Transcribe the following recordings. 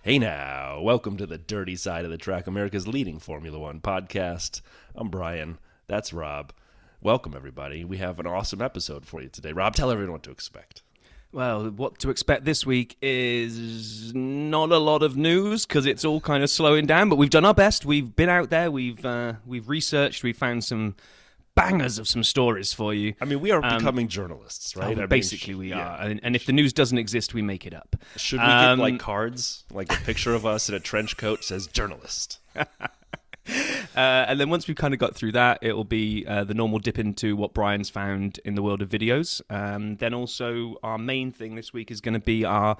Hey now, welcome to the Dirty Side of the Track, America's leading Formula One podcast. I'm Brian, that's Rob. Welcome, everybody. We have an awesome episode for you today. Rob, tell everyone what to expect. Well, what to expect this week is not a lot of news because it's all kind of slowing down, but we've done our best. We've been out there, we've researched, we've found some bangers of some stories for you. I mean, we are becoming journalists, right? Basically, we are. And if the news doesn't exist, we make it up. Should we get, like, cards? Like a picture of us in a trench coat says journalist. And then once we've kind of got through that, it'll be the normal dip into what Brian's found in the world of videos. Then also our main thing this week is going to be our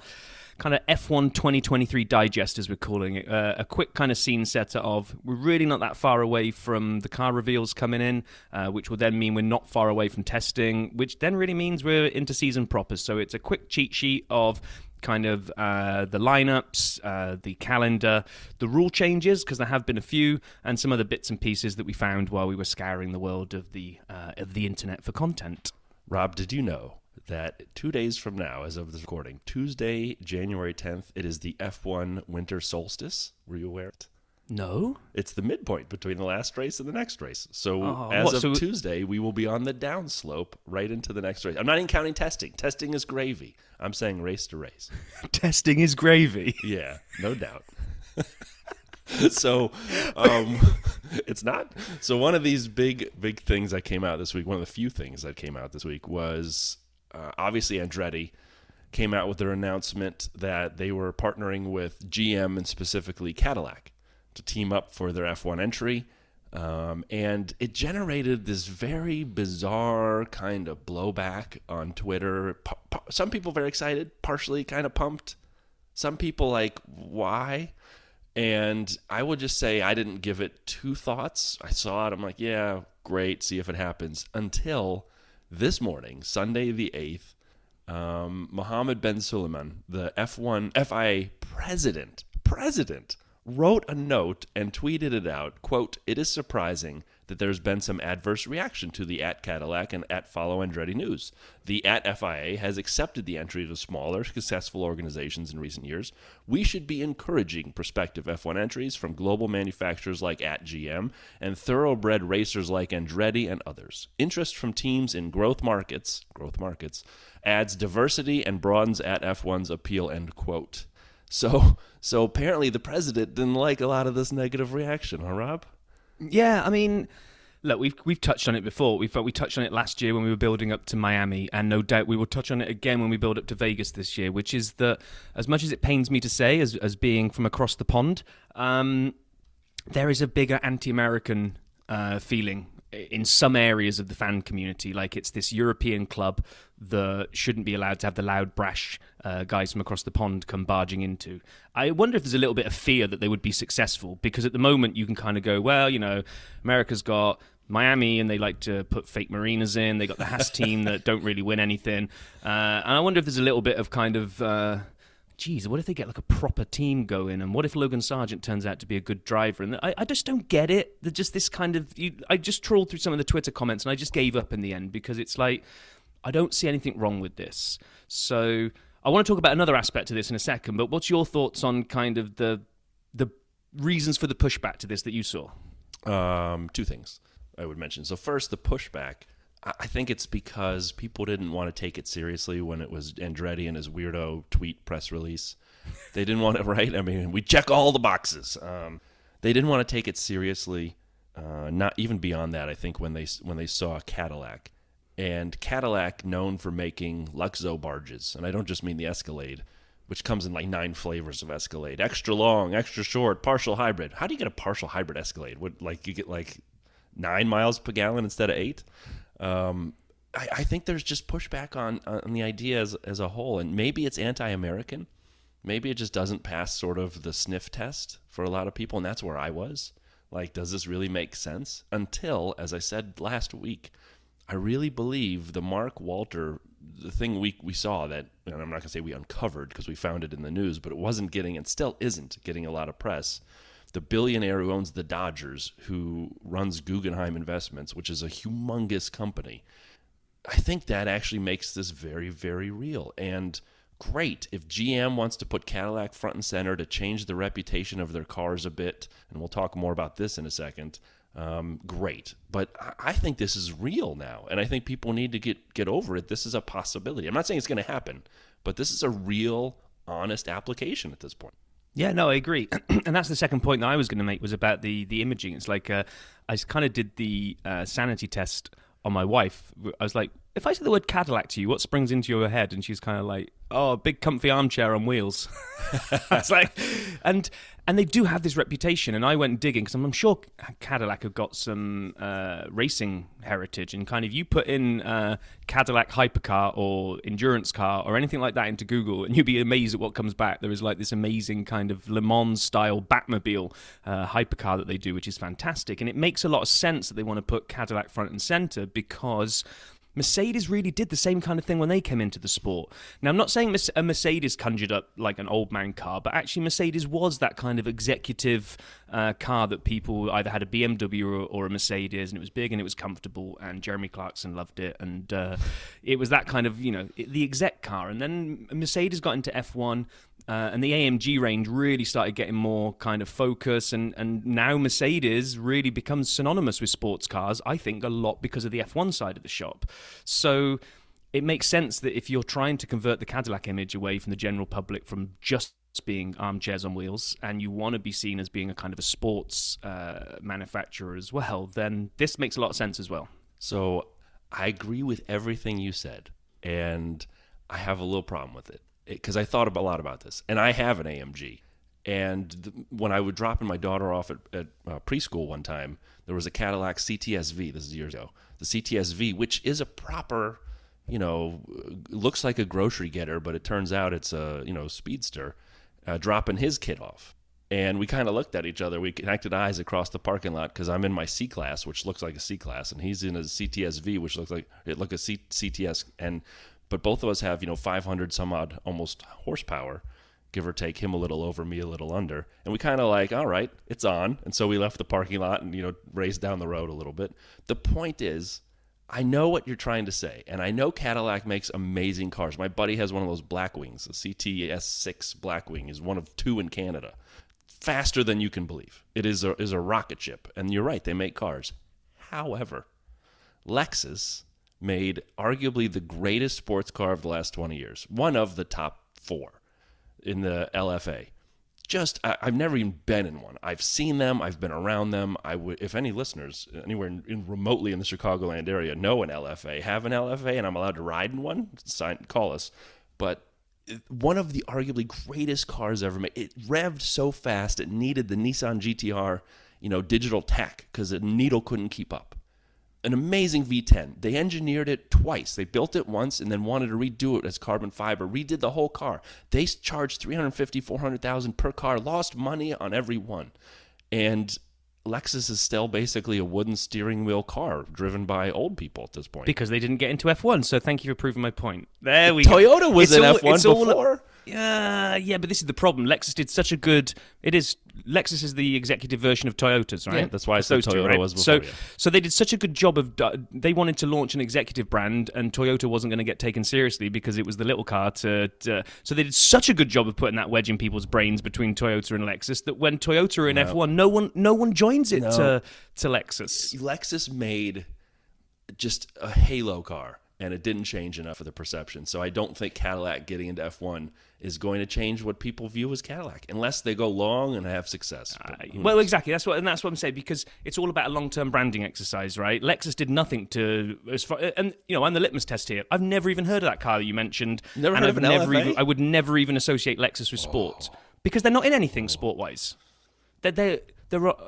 kind of F1 2023 digest, as we're calling it. A quick kind of scene setter of we're really not that far away from the car reveals coming in, which will then mean we're not far away from testing, which then really means we're into season proper. So it's a quick cheat sheet of kind of the lineups, the calendar, the rule changes, because there have been a few, and some other bits and pieces that we found while we were scouring the world of the internet for content. Rob, did you know that 2 days from now, as of this recording, Tuesday, January 10th, it is the F1 winter solstice? Were you aware of it? No? It's the midpoint between the last race and the next race. So Tuesday, we will be on the downslope right into the next race. I'm not even counting testing. Testing is gravy. I'm saying race to race. Testing is gravy. Yeah, no doubt. So it's not. So one of these big things that came out this week, one of the few things that came out this week was obviously Andretti came out with their announcement that they were partnering with GM and specifically Cadillac to team up for their F1 entry. And it generated this very bizarre kind of blowback on Twitter. Some people very excited, partially kind of pumped. Some people like, why? And I will just say I didn't give it two thoughts. I saw it. I'm like, yeah, great. See if it happens. Until this morning, Sunday the 8th, Mohammed Ben Suleiman, the F1 FIA president, wrote a note and tweeted it out, quote, "It is surprising that there's been some adverse reaction to the @Cadillac and @Follow Andretti news. The @FIA has accepted the entry to smaller, successful organizations in recent years. We should be encouraging prospective F1 entries from global manufacturers like @GM and thoroughbred racers like Andretti and others. Interest from teams in growth markets adds diversity and broadens @F1's appeal," end quote. So apparently the president didn't like a lot of this negative reaction, huh, Rob? Yeah, I mean, look, we've touched on it before. We touched on it last year when we were building up to Miami, and no doubt we will touch on it again when we build up to Vegas this year, which is that as much as it pains me to say, as being from across the pond, there is a bigger anti-American feeling in some areas of the fan community. Like it's this European club that shouldn't be allowed to have the loud, brash guys from across the pond come barging into. I wonder if there's a little bit of fear that they would be successful, because at the moment you can kind of go, well, you know, America's got Miami and they like to put fake marinas in. They got the Haas team that don't really win anything. And I wonder if there's a little bit of kind of... geez, what if they get like a proper team going? And what if Logan Sargent turns out to be a good driver? And I just don't get it. They're just this kind of... I just trawled through some of the Twitter comments and I just gave up in the end, because it's like, I don't see anything wrong with this. So I want to talk about another aspect to this in a second, but what's your thoughts on kind of the reasons for the pushback to this that you saw? Two things I would mention. So first, the pushback. I think it's because people didn't want to take it seriously when it was Andretti and his weirdo tweet press release. They didn't want to, right? I mean, we check all the boxes. They didn't want to take it seriously, not even beyond that, I think, when they saw Cadillac. And Cadillac, known for making Luxo barges, and I don't just mean the Escalade, which comes in like 9 flavors of Escalade. Extra long, extra short, partial hybrid. How do you get a partial hybrid Escalade? What, like you get like 9 miles per gallon instead of 8? I think there's just pushback on the idea as a whole, and maybe it's anti-American. Maybe it just doesn't pass sort of the sniff test for a lot of people, and that's where I was. Like, does this really make sense? Until, as I said last week, I really believe the Mark Walter, the thing we saw that, and I'm not going to say we uncovered because we found it in the news, but it wasn't getting, and still isn't getting a lot of press. The billionaire who owns the Dodgers, who runs Guggenheim Investments, which is a humongous company, I think that actually makes this very, very real. And Great. If GM wants to put Cadillac front and center to change the reputation of their cars a bit, and we'll talk more about this in a second, great. But I think this is real now, and I think people need to get over it. This is a possibility. I'm not saying it's going to happen, but this is a real, honest application at this point. Yeah, no, I agree. And that's the second point that I was going to make, was about the imaging. It's like I kind of did the sanity test on my wife. I was like, if I say the word Cadillac to you, what springs into your head? And she's kind of like, oh, a big comfy armchair on wheels. I was like, and they do have this reputation. And I went digging because I'm sure Cadillac have got some racing heritage. And kind of you put in Cadillac hypercar or endurance car or anything like that into Google, and you'd be amazed at what comes back. There is like this amazing kind of Le Mans style Batmobile hypercar that they do, which is fantastic. And it makes a lot of sense that they want to put Cadillac front and center, because Mercedes really did the same kind of thing when they came into the sport. Now, I'm not saying a Mercedes conjured up like an old man car, but actually Mercedes was that kind of executive car that people either had a BMW or a Mercedes, and it was big and it was comfortable, and Jeremy Clarkson loved it, and it was that kind of, the exec car. And then Mercedes got into F1, and the AMG range really started getting more kind of focus, and now Mercedes really becomes synonymous with sports cars, I think, a lot because of the F1 side of the shop. So it makes sense that if you're trying to convert the Cadillac image away from the general public from just being armchairs on wheels, and you want to be seen as being a kind of a sports manufacturer as well, then this makes a lot of sense as well. So I agree with everything you said, and I have a little problem with it, because I thought a lot about this, and I have an AMG. And when I would drop my daughter off at preschool one time, there was a Cadillac CTS-V. This is years ago. The CTS-V, which is a proper, looks like a grocery getter, but it turns out it's a speedster, dropping his kid off. And we kind of looked at each other. We connected eyes across the parking lot, because I'm in my C-Class, which looks like a C-Class, and he's in a CTS-V, which looks like a CTS. But both of us have 500 some odd almost horsepower, give or take, him a little over, me a little under. And we kind of like, all right, it's on. And so we left the parking lot and, raced down the road a little bit. The point is, I know what you're trying to say. And I know Cadillac makes amazing cars. My buddy has one of those Blackwings. The CTS6 Blackwing is one of 2 in Canada. Faster than you can believe. It is a rocket ship. And you're right, they make cars. However, Lexus made arguably the greatest sports car of the last 20 years. One of the top 4 in the LFA. I've never even been in one. I've seen them. I've been around them. If any listeners anywhere remotely in the Chicagoland area know an LFA, have an LFA, and I'm allowed to ride in one, call us. But one of the arguably greatest cars ever made. It revved so fast it needed the Nissan GTR, digital tach, because the needle couldn't keep up. An amazing V10. They engineered it twice. They built it once and then wanted to redo it as carbon fiber, redid the whole car. They charged $350,000, $400,000 per car, lost money on every one. And Lexus is still basically a wooden steering wheel car driven by old people at this point. Because they didn't get into F1, so thank you for proving my point. There we go. Toyota was in F1 before. Yeah, but this is the problem. Lexus did such a good... Lexus is the executive version of Toyotas, right? Yeah, that's why I said Toyota right? was before. So they did such a good job of... They wanted to launch an executive brand, and Toyota wasn't going to get taken seriously because it was the little car so they did such a good job of putting that wedge in people's brains between Toyota and Lexus that when Toyota are in F1, no one joins it to Lexus. Lexus made just a halo car, and it didn't change enough of the perception. So I don't think Cadillac getting into F1 is going to change what people view as Cadillac, unless they go long and have success. Well, exactly. That's what I'm saying, because it's all about a long-term branding exercise, right? Lexus did nothing to, and I'm the litmus test here. I've never even heard of that car that you mentioned. Never heard of an LFA? I would never even associate Lexus with sport, because they're not in anything sport-wise. They're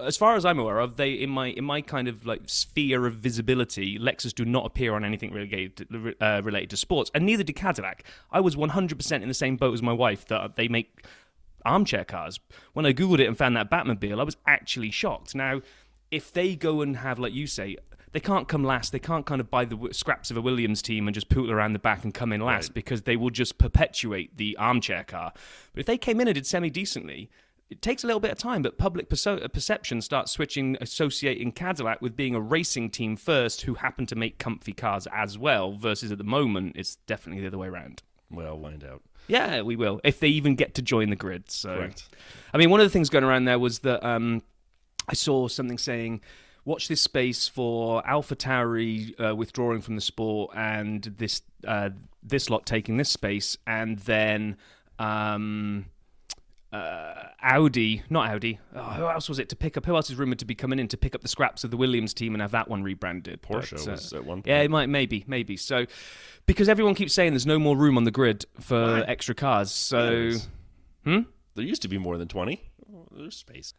as far as I'm aware of, they in my kind of like sphere of visibility, Lexus do not appear on anything related to sports, and neither did Cadillac. I was 100% in the same boat as my wife that they make armchair cars. When I googled it and found that Batmobile, I was actually shocked. Now, if they go and have, like you say, they can't come last. They can't kind of buy the scraps of a Williams team and just poodle around the back and come in last, because they will just perpetuate the armchair car. But if they came in and did semi-decently, it takes a little bit of time, but public perception starts switching, associating Cadillac with being a racing team first who happen to make comfy cars as well, versus at the moment, it's definitely the other way around. Well, wind out. Yeah, we will, if they even get to join the grid. So, Correct. I mean, one of the things going around there was that I saw something saying, watch this space for AlphaTauri withdrawing from the sport and this lot taking this space, and then Audi, not Audi. Oh, who else was it to pick up? Who else is rumored to be coming in to pick up the scraps of the Williams team and have that one rebranded? Porsche was at one point. Yeah, it might, maybe. So, because everyone keeps saying there's no more room on the grid for extra cars. So, There used to be more than 20. There's space.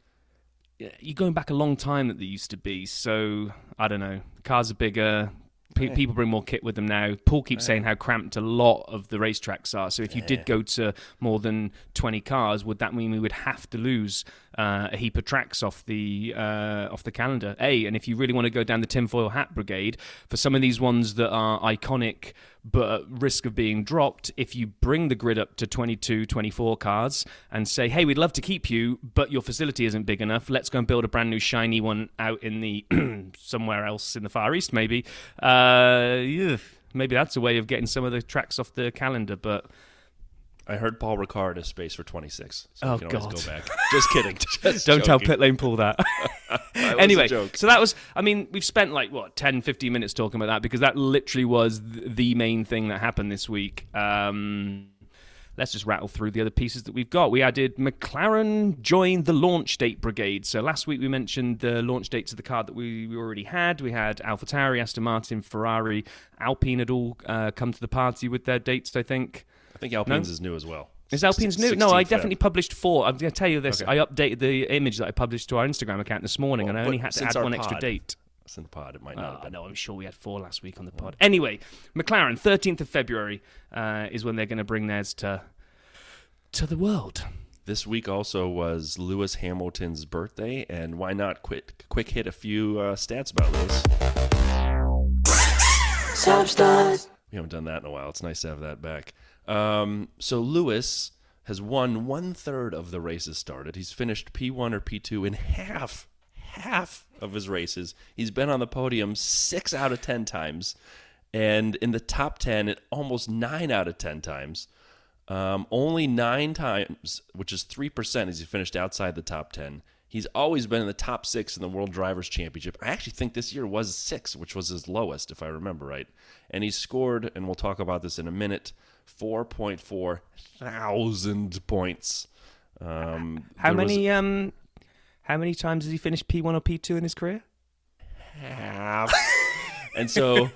You're going back a long time that there used to be. So, I don't know. Cars are bigger. People bring more kit with them now. Paul keeps saying how cramped a lot of the racetracks are. So if you did go to more than 20 cars, would that mean we would have to lose a heap of tracks off the calendar? And if you really want to go down the tinfoil hat brigade, for some of these ones that are iconic but at risk of being dropped, if you bring the grid up to 22, 24 cars and say, hey, we'd love to keep you, but your facility isn't big enough, let's go and build a brand new shiny one out in the somewhere else in the Far East, maybe. Maybe that's a way of getting some of the tracks off the calendar, but... I heard Paul Ricard has space for 26, so you can always God. go back. Just kidding. Just Don't tell joking. Pit Lane Paul that. Anyway, so that was, I mean, we've spent 10, 15 minutes talking about that because that literally was the main thing that happened this week. Let's just rattle through the other pieces that we've got. We added McLaren joined the launch date brigade. So last week we mentioned the launch dates of the car that we already had. We had AlphaTauri, Aston Martin, Ferrari, Alpine had all come to the party with their dates, I think. I think Alpine's is new as well. Is Alpine's new? No, I definitely published 4. I'm going to tell you this. Okay. I updated the image that I published to our Instagram account this morning, and I only had to add one extra date. Since the pod, it might not have been. No, I'm sure we had 4 last week on the pod. Anyway, McLaren, 13th of February is when they're going to bring theirs to the world. This week also was Lewis Hamilton's birthday, and why not quick hit a few stats about Lewis. Substars. We haven't done that in a while. It's nice to have that back. So Lewis has won 1/3 of the races started. He's finished P1 or P2 in half of his races. He's been on the podium 6 out of 10 times, and in the top 10 almost 9 out of 10 times. Only 9 times, which is 3%, as he finished outside the top 10. He's always been in the top 6 in the World Drivers' Championship. I actually think this year was 6, which was his lowest, if I remember right. And he scored, and we'll talk about this in a minute, 4.4 thousand points. How many times has he finished P1 or P2 in his career? Half. And so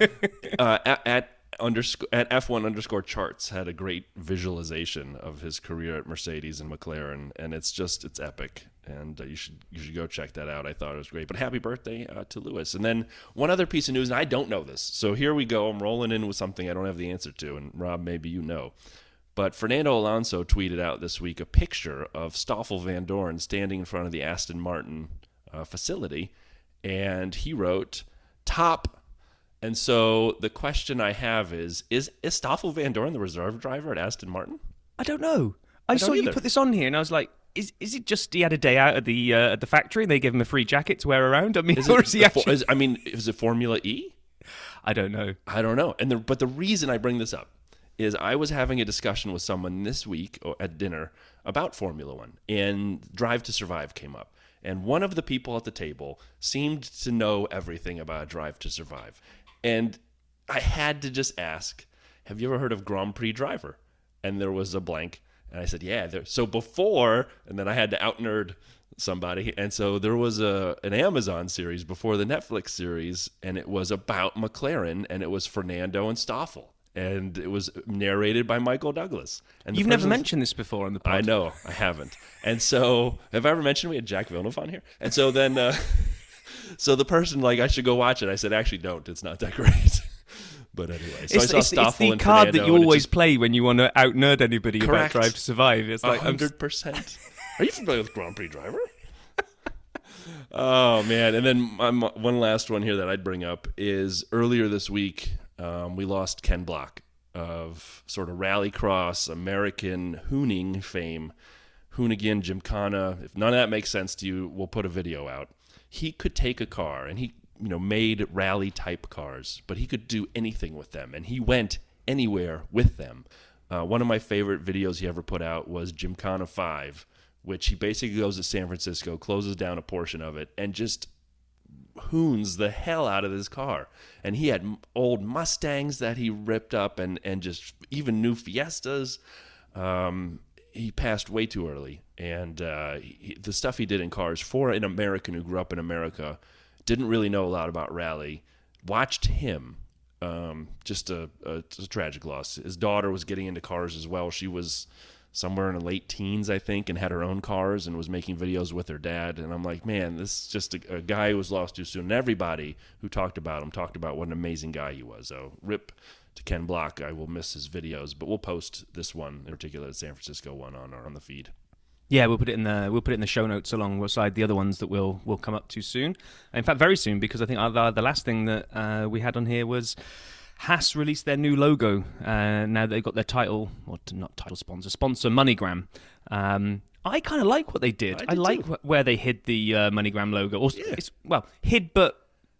at F1 _charts had a great visualization of his career at Mercedes and McLaren, and it's epic, and you should go check that out. I thought it was great. But happy birthday to Lewis. And then one other piece of news, and I don't know this, so here we go. I'm rolling in with something I don't have the answer to, and Rob, maybe you know. But Fernando Alonso tweeted out this week a picture of Stoffel Van Dorn standing in front of the Aston Martin facility, and he wrote, "Top." And so the question I have is Stoffel Van Dorn the reserve driver at Aston Martin? I don't know. I saw you put this on here, and I was like, is it just he had a day out at the factory and they gave him a free jacket to wear around? I mean, is it Formula E? I don't know. I don't know. But the reason I bring this up is I was having a discussion with someone this week at dinner about Formula One, and Drive to Survive came up. And one of the people at the table seemed to know everything about Drive to Survive. And I had to just ask, have you ever heard of Grand Prix Driver? And there was a blank. And I said, yeah. So before, and then I had to out-nerd somebody. And so there was an Amazon series before the Netflix series, and it was about McLaren, and it was Fernando and Stoffel. And it was narrated by Michael Douglas. And You've never mentioned this before on the pod. I know, I haven't. And so, have I ever mentioned we had Jack Villeneuve on here? And so then... So the person, I should go watch it. I said, actually, don't. It's not that great. But anyway. So I saw Stoffel and Fernando. It's the card that you always play when you want to out-nerd anybody Correct. about Drive to Survive. It's like 100%. Are you familiar with Grand Prix Driver? Oh, man. And then one last one here that I'd bring up is earlier this week, we lost Ken Block of sort of rallycross, American hooning fame. Hoonigan, Gymkhana. If none of that makes sense to you, we'll put a video out. He could take a car, and he made rally-type cars, but he could do anything with them, and he went anywhere with them. One of my favorite videos he ever put out was Gymkhana 5, which he basically goes to San Francisco, closes down a portion of it, and just hoons the hell out of his car. And he had old Mustangs that he ripped up and just even new Fiestas. He passed way too early. And the stuff he did in cars, for an American who grew up in America, didn't really know a lot about rally, watched him. Just a tragic loss. His daughter was getting into cars as well. She was somewhere in the late teens, I think, and had her own cars and was making videos with her dad. And I'm like, man, this is just a guy who was lost too soon. And everybody who talked about him talked about what an amazing guy he was. So rip to Ken Block. I will miss his videos, but we'll post this one in particular, the San Francisco one, on the feed. Yeah, we'll put it in the show notes alongside the other ones that we'll come up to soon. In fact, very soon, because I think the last thing that we had on here was Haas released their new logo. Now they've got their sponsor, MoneyGram. I kind of like what they did. I like where they hid the MoneyGram logo. Or, yeah. It's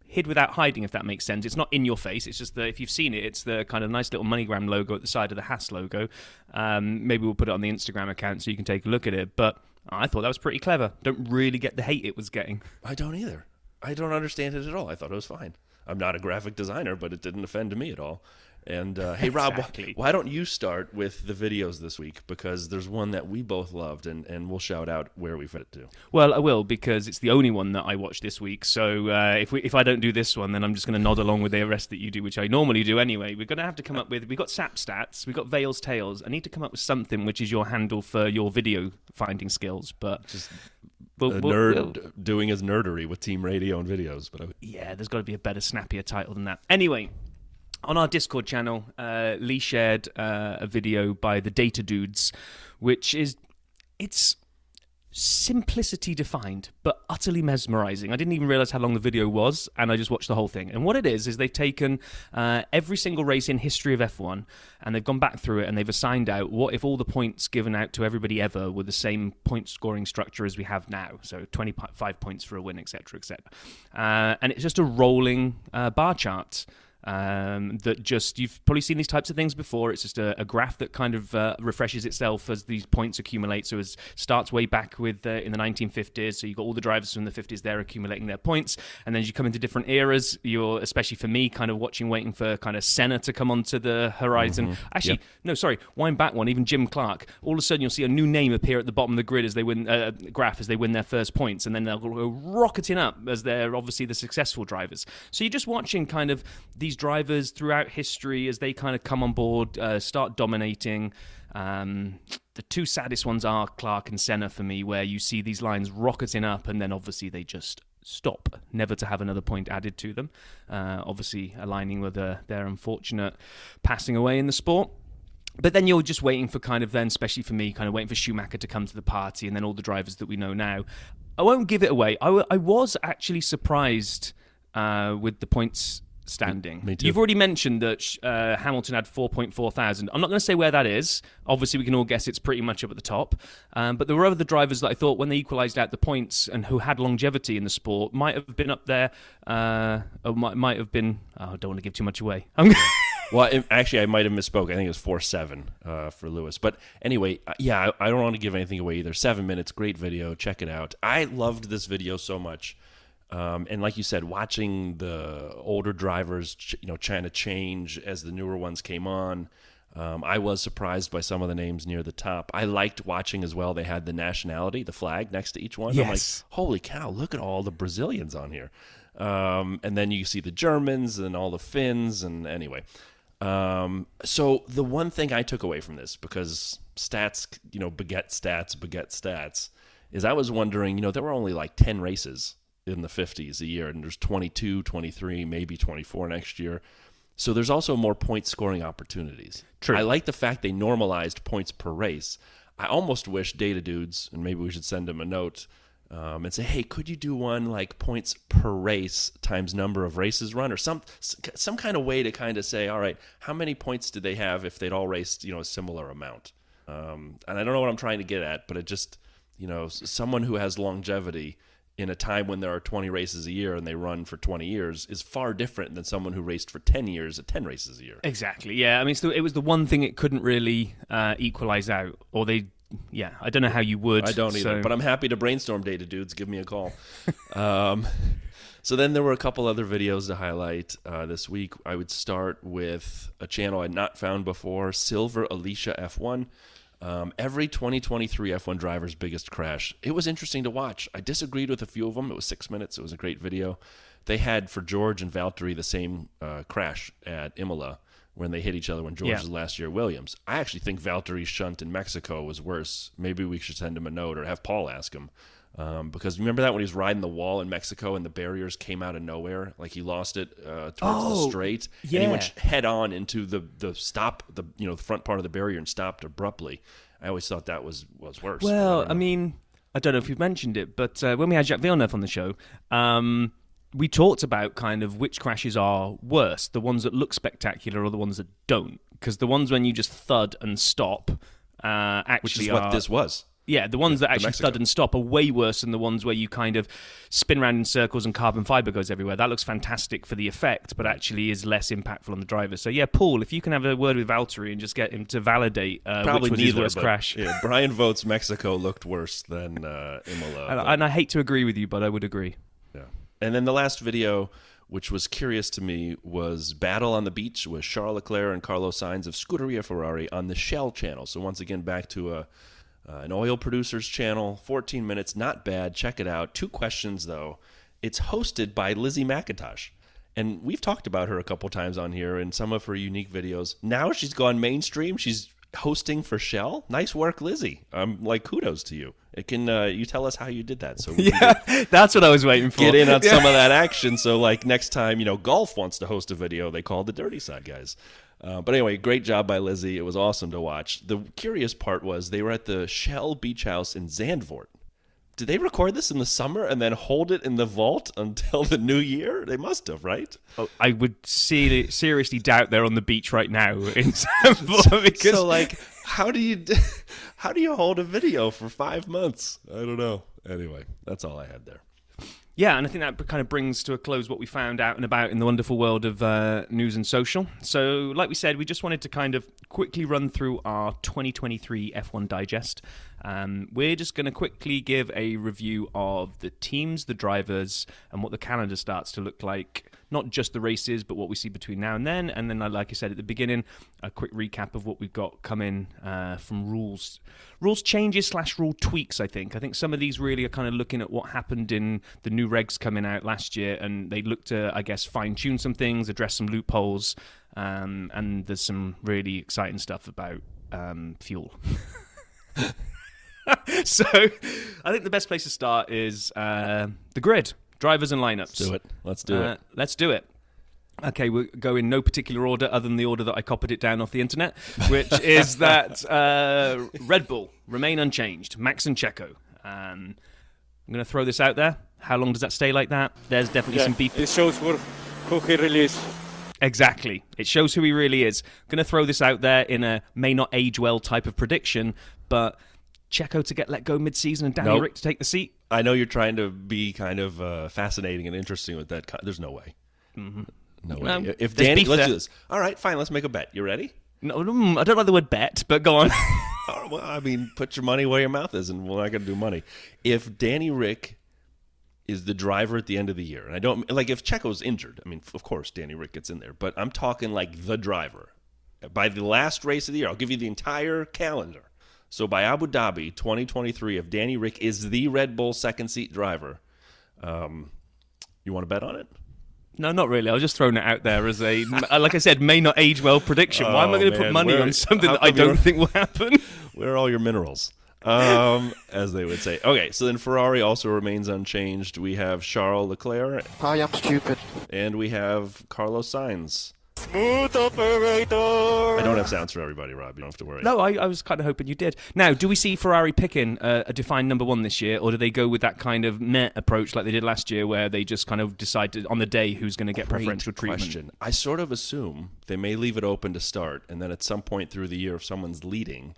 hid without hiding, if that makes sense. It's not in your face. It's just if you've seen it, it's the kind of nice little MoneyGram logo at the side of the Haas logo. Maybe we'll put it on the Instagram account so you can take a look at it. But I thought that was pretty clever. Don't really get the hate it was getting. I don't either. I don't understand it at all. I thought it was fine. I'm not a graphic designer, but it didn't offend me at all. And hey, Rob, exactly. Why don't you start with the videos this week? Because there's one that we both loved, and we'll shout out where we fit it to. Well, I will, because it's the only one that I watched this week. So if I don't do this one, then I'm just going to nod along with the rest that you do, which I normally do anyway. We're going to have to come up with... We've got Sap Stats, we've got Vale's Tales. I need to come up with something which is your handle for your video finding skills, but... Just... nerd doing his nerdery with Team Radio and videos. Yeah, there's got to be a better, snappier title than that. Anyway... On our Discord channel, Lee shared a video by the Data Dudes, which it's simplicity defined, but utterly mesmerizing. I didn't even realize how long the video was, and I just watched the whole thing. And what it is they've taken every single race in history of F1, and they've gone back through it, and they've assigned out what if all the points given out to everybody ever were the same point scoring structure as we have now. So 25 points for a win, etc., etc. And it's just a rolling bar chart. That just, you've probably seen these types of things before. It's just a graph that kind of refreshes itself as these points accumulate. So it starts way back with in the 1950s. So you've got all the drivers from the 50s there accumulating their points. And then as you come into different eras, you're, especially for me, kind of waiting for kind of Senna to come onto the horizon. Mm-hmm. Actually, yep. No, sorry, wind back one, even Jim Clark. All of a sudden you'll see a new name appear at the bottom of the grid as they win, graph as they win their first points. And then they'll go rocketing up as they're obviously the successful drivers. So you're just watching kind of these drivers throughout history as they kind of come on board, start dominating. The two saddest ones are Clark and Senna for me, where you see these lines rocketing up and then obviously they just stop, never to have another point added to them. Obviously aligning with their unfortunate passing away in the sport. But then you're just waiting for kind of then, especially for me, kind of waiting for Schumacher to come to the party and then all the drivers that we know now. I won't give it away. I was actually surprised with the points standing. Me too. You've already mentioned that Hamilton had 4.4 thousand. I'm not going to say where that is. Obviously, we can all guess it's pretty much up at the top. But there were other drivers that I thought, when they equalised out the points and who had longevity in the sport, might have been up there. Or might have been... Oh, I don't want to give too much away. Well, actually, I might have misspoke. I think it was 4.7 for Lewis. But anyway, yeah, I don't want to give anything away either. 7 minutes, great video. Check it out. I loved this video so much. And like you said, watching the older drivers, trying to change as the newer ones came on. I was surprised by some of the names near the top. I liked watching as well. They had the nationality, the flag next to each one. Yes. I'm like, holy cow, look at all the Brazilians on here. And then you see the Germans and all the Finns. And anyway, so the one thing I took away from this, because stats, beget stats, is I was wondering, there were only like 10 races in the 50s a year, and there's 22, 23, maybe 24 next year. So there's also more point scoring opportunities. True. I like the fact they normalized points per race. I almost wish Data Dudes, and maybe we should send them a note and say, hey, could you do one like points per race times number of races run, or some kind of way to kind of say, all right, how many points did they have if they'd all raced, a similar amount? And I don't know what I'm trying to get at, but it just, someone who has longevity in a time when there are 20 races a year and they run for 20 years is far different than someone who raced for 10 years at 10 races a year. Exactly. Yeah. I mean, so it was the one thing it couldn't really equalize out, or they. Yeah, I don't know how you would. I don't either, but I'm happy to brainstorm data, dudes. Give me a call. So then there were a couple other videos to highlight this week. I would start with a channel I'd not found before, Silver Alicia F1. Every 2023 F1 driver's biggest crash. It was interesting to watch. I disagreed with a few of them. It was 6 minutes. It was a great video. They had, for George and Valtteri, the same crash at Imola when they hit each other when George was last year at Williams. I actually think Valtteri's shunt in Mexico was worse. Maybe we should send him a note or have Paul ask him. Because remember that when he was riding the wall in Mexico and the barriers came out of nowhere? Like he lost it towards the straight. Yeah. And he went head on into the stop, the front part of the barrier and stopped abruptly. I always thought that was worse. Well, I mean, I don't know if you've mentioned it, but when we had Jacques Villeneuve on the show, we talked about kind of which crashes are worse, the ones that look spectacular or the ones that don't. Because the ones when you just thud and stop actually which is what this was. Yeah, the ones that actually thud and stop are way worse than the ones where you kind of spin around in circles and carbon fiber goes everywhere. That looks fantastic for the effect, but actually is less impactful on the driver. So yeah, Paul, if you can have a word with Valtteri and just get him to validate Probably which was his worst crash. Yeah, Brian votes Mexico looked worse than Imola. And I hate to agree with you, but I would agree. Yeah. And then the last video, which was curious to me, was Battle on the Beach with Charles Leclerc and Carlos Sainz of Scuderia Ferrari on the Shell channel. So once again, back to an oil producer's channel, 14 minutes, not bad. Check it out. 2 questions, though. It's hosted by Lizzie McIntosh. And we've talked about her a couple times on here in some of her unique videos. Now she's gone mainstream. She's hosting for Shell. Nice work, Lizzie. Kudos to you. It can you tell us how you did that? So we can that's what I was waiting for. Get in on some of that action. So like next time, Golf wants to host a video, they call the Dirty Side guys. But anyway, great job by Lizzie. It was awesome to watch. The curious part was they were at the Shell Beach House in Zandvoort. Did they record this in the summer and then hold it in the vault until the new year? They must have, right? Oh, I would seriously doubt they're on the beach right now in Zandvoort. Because... So, how do you hold a video for 5 months? I don't know. Anyway, that's all I had there. Yeah, and I think that kind of brings to a close what we found out and about in the wonderful world of news and social. So, like we said, we just wanted to kind of quickly run through our 2023 F1 Digest. We're just going to quickly give a review of the teams, the drivers, and what the calendar starts to look like. Not just the races, but what we see between now and then. And then, like I said at the beginning, a quick recap of what we've got coming from rules changes / rule tweaks, I think. I think some of these really are kind of looking at what happened in the new regs coming out last year, and they look to, I guess, fine-tune some things, address some loopholes, and there's some really exciting stuff about fuel. So I think the best place to start is the grid. Drivers and lineups. Let's do it. Let's do it. Okay, we'll go in no particular order other than the order that I copied it down off the internet, which is that Red Bull remain unchanged. Max and Checo. I'm going to throw this out there. How long does that stay like that? There's definitely some beef. It shows who he really is. Exactly. It shows who he really is. I'm going to throw this out there in a may not age well type of prediction, but Checo to get let go mid-season and Danny Rick to take the seat? I know you're trying to be kind of fascinating and interesting with that. There's no way. Mm-hmm. No way. If Danny, let's do this. All right, fine. Let's make a bet. You ready? No, I don't like the word bet, but go on. Well, I mean, put your money where your mouth is, and we're not going to do money. If Danny Rick is the driver at the end of the year, and I don't if Checo's injured, I mean, of course Danny Rick gets in there, but I'm talking like the driver by the last race of the year. I'll give you the entire calendar. So by Abu Dhabi 2023, if Danny Rick is the Red Bull second seat driver, you want to bet on it? No, not really. I was just throwing it out there as a, like I said, may not age well prediction. Why am I going to put money on something that I don't think will happen? Where are all your minerals? As they would say. Okay, so then Ferrari also remains unchanged. We have Charles Leclerc. I am stupid. And we have Carlos Sainz. Smooth operator. I don't have sounds for everybody, Rob. You don't have to worry. No, I was kind of hoping you did. Now, do we see Ferrari picking a defined number one this year, or do they go with that kind of meh approach like they did last year, where they just kind of decide on the day who's going to get preferential treatment? Question. I sort of assume they may leave it open to start, and then at some point through the year, if someone's leading,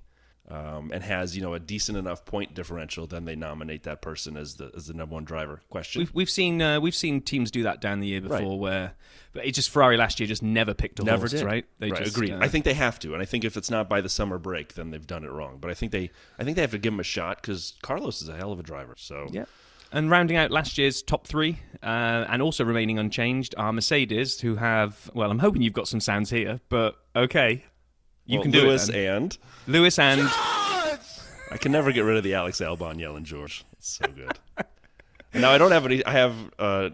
and has a decent enough point differential, then they nominate that person as the number one driver. Question. We've seen teams do that down the year before, where but it just Ferrari last year just never picked a horse, did. right? They just agreed. I think they have to, and I think if it's not by the summer break, then they've done it wrong. But I think they have to give him a shot because Carlos is a hell of a driver. So yeah. And rounding out last year's top three, and also remaining unchanged, are Mercedes, who have, well, I'm hoping you've got some sounds here, but okay. You can do Lewis it. Lewis and... George! I can never get rid of the Alex Albon yelling George. It's so good. Now, I don't have any... I have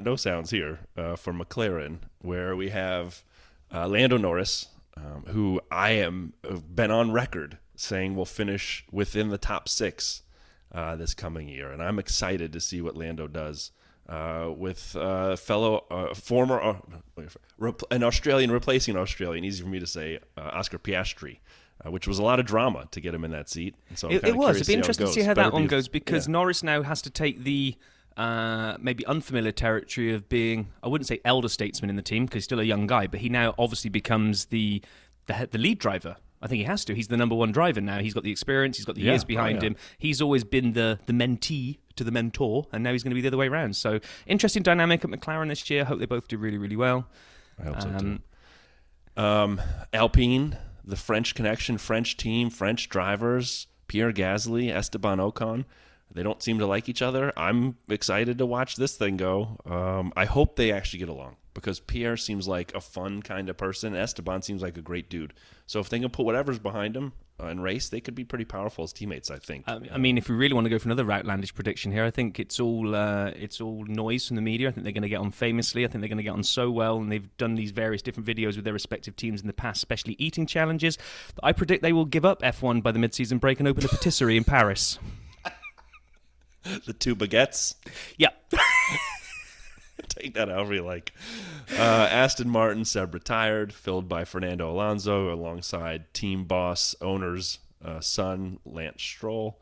no sounds here for McLaren, where we have Lando Norris, who I have been on record saying will finish within the top 6 this coming year. And I'm excited to see what Lando does with an Australian replacing an Australian, easy for me to say, Oscar Piastri, which was a lot of drama to get him in that seat. And so it was. It'd be interesting to see how that one goes, because yeah. Norris now has to take the maybe unfamiliar territory of being, I wouldn't say elder statesman in the team, because he's still a young guy, but he now obviously becomes the lead driver. I think he has to. He's the number one driver now. He's got the experience. He's got the years behind him. He's always been the mentee to the mentor, and now he's going to be the other way around. So, interesting dynamic at McLaren this year. I hope they both do really, really well. I hope so, too. Alpine, the French connection, French team, French drivers, Pierre Gasly, Esteban Ocon. They don't seem to like each other. I'm excited to watch this thing go. I hope they actually get along, because Pierre seems like a fun kind of person. Esteban seems like a great dude. So if they can put whatever's behind them and race, they could be pretty powerful as teammates, I think. I mean, if we really want to go for another outlandish prediction here, I think it's all noise from the media. I think they're going to get on famously. I think they're going to get on so well, and they've done these various different videos with their respective teams in the past, especially eating challenges. I predict they will give up F1 by the mid-season break and open a patisserie in Paris. The 2 baguettes. Yeah. Take that however you like. Aston Martin, Seb retired, filled by Fernando Alonso alongside team boss, owner's son, Lance Stroll.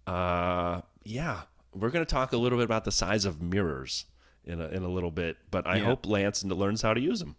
We're going to talk a little bit about the size of mirrors in a little bit, but I hope Lance learns how to use them.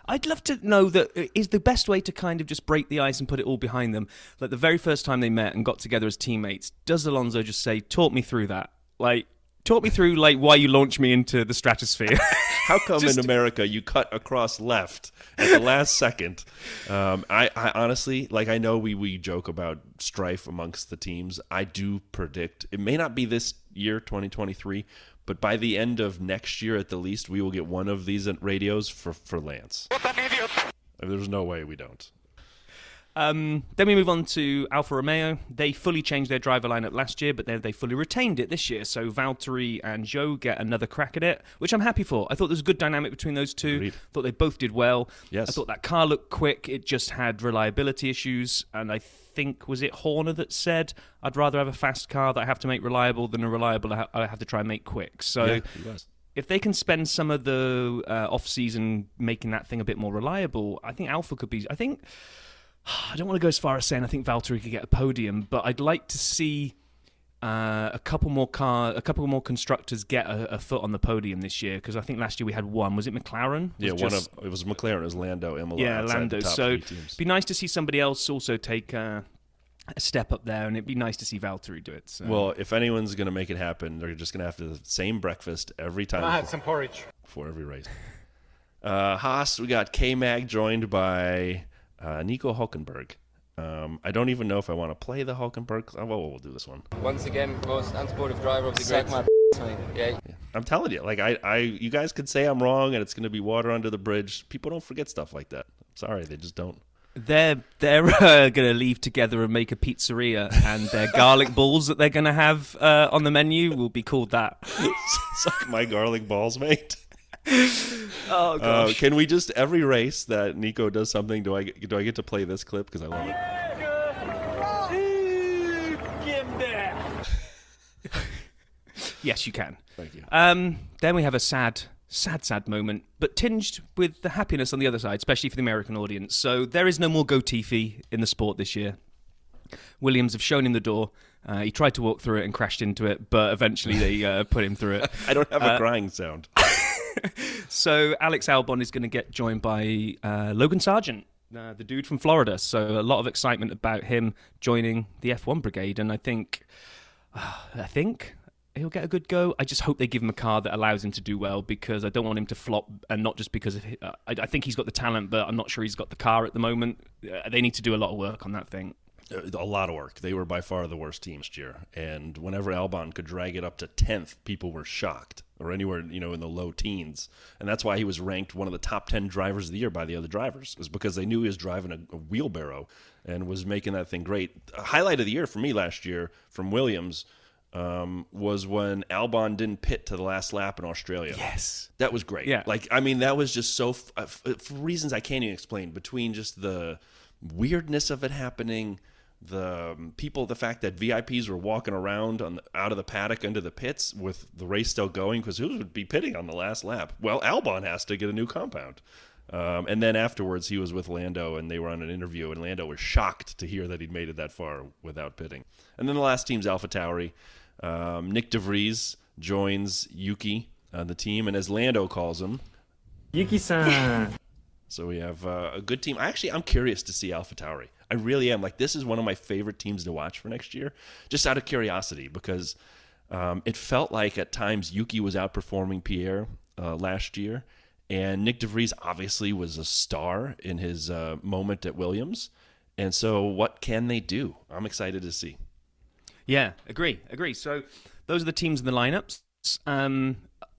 I'd love to know that is the best way to kind of just break the ice and put it all behind them. Like the very first time they met and got together as teammates, does Alonso just say, "Talk me through that"? Like, talk me through why you launched me into the stratosphere. How come in America you cut across left at the last second? I honestly, I know we joke about strife amongst the teams. I do predict it may not be this year, 2023, but by the end of next year at the least, we will get one of these radios for Lance. What an idiot! There's no way we don't. Then we move on to Alfa Romeo. They fully changed their driver lineup last year, but they fully retained it this year. So Valtteri and Zhou get another crack at it, which I'm happy for. I thought there was a good dynamic between those two. Agreed. Thought they both did well. Yes. I thought that car looked quick. It just had reliability issues, and I think, was it Horner that said, I'd rather have a fast car that I have to make reliable than a reliable I have to try and make quick. So Yeah, he was. if they can spend some of the off-season making that thing a bit more reliable, I think Alfa could be... I don't want to go as far as saying I think Valtteri could get a podium, but I'd like to see a couple more constructors get a foot on the podium this year, because I think last year we had one. Was it McLaren? It was McLaren. It was Lando, Imola. Yeah, outside Lando. the top So 3 teams. be nice to see somebody else also take a step up there, and it'd be nice to see Valtteri do it. So. Well, if anyone's going to make it happen, they're just going to have to the same breakfast every time. I had some porridge. Before every race. Haas, we got K-Mag joined by Nico Hulkenberg. I don't even know if I want to play the Hulkenberg. We'll do this one. Once again, most unsportive driver of the great. Yeah. I'm telling you, you guys could say I'm wrong and it's going to be water under the bridge. People don't forget stuff like that. Sorry, they just don't. They're going to leave together and make a pizzeria, and their garlic balls that they're going to have on the menu will be called that. Suck my garlic balls, mate. Oh gosh! Can we just every race that Nico does something? Do I get to play this clip because I love it? Yes, you can. Thank you. Then we have a sad moment, but tinged with the happiness on the other side, especially for the American audience. So there is no more Goatifi in the sport this year. Williams have shown him the door. He tried to walk through it and crashed into it, but eventually they put him through it. I don't have a crying sound. So Alex Albon is going to get joined by Logan Sargent, The dude from Florida. So a lot of excitement about him joining the F1 brigade, and I think he'll get a good go. I just hope they give him a car that allows him to do well, because I don't want him to flop, and not just because of I think he's got the talent, but I'm not sure he's got the car at the moment. They need to do a lot of work on that thing. A lot of work. They were by far the worst team last year, and whenever Albon could drag it up to 10th, people were shocked, or anywhere in the low teens, and that's why he was ranked one of the top 10 drivers of the year by the other drivers, is because they knew he was driving a wheelbarrow and was making that thing great. A highlight of the year for me last year from Williams was when Albon didn't pit to the last lap in Australia. Yes. That was great. Yeah. That was just so, for reasons I can't even explain, between just the weirdness of it happening, the fact that VIPs were walking around out of the paddock into the pits with the race still going, because who would be pitting on the last lap? Well, Albon has to get a new compound. And then afterwards, he was with Lando, and they were on an interview, and Lando was shocked to hear that he'd made it that far without pitting. And then the last team's AlphaTauri. Nick DeVries joins Yuki on the team, and as Lando calls him, Yuki-san. So we have a good team. I'm curious to see AlphaTauri. I really am. This is one of my favorite teams to watch for next year, just out of curiosity, because it felt like at times Yuki was outperforming Pierre last year, and Nick DeVries obviously was a star in his moment at Williams. And so what can they do? I'm excited to see. Yeah, agree. So those are the teams in the lineups.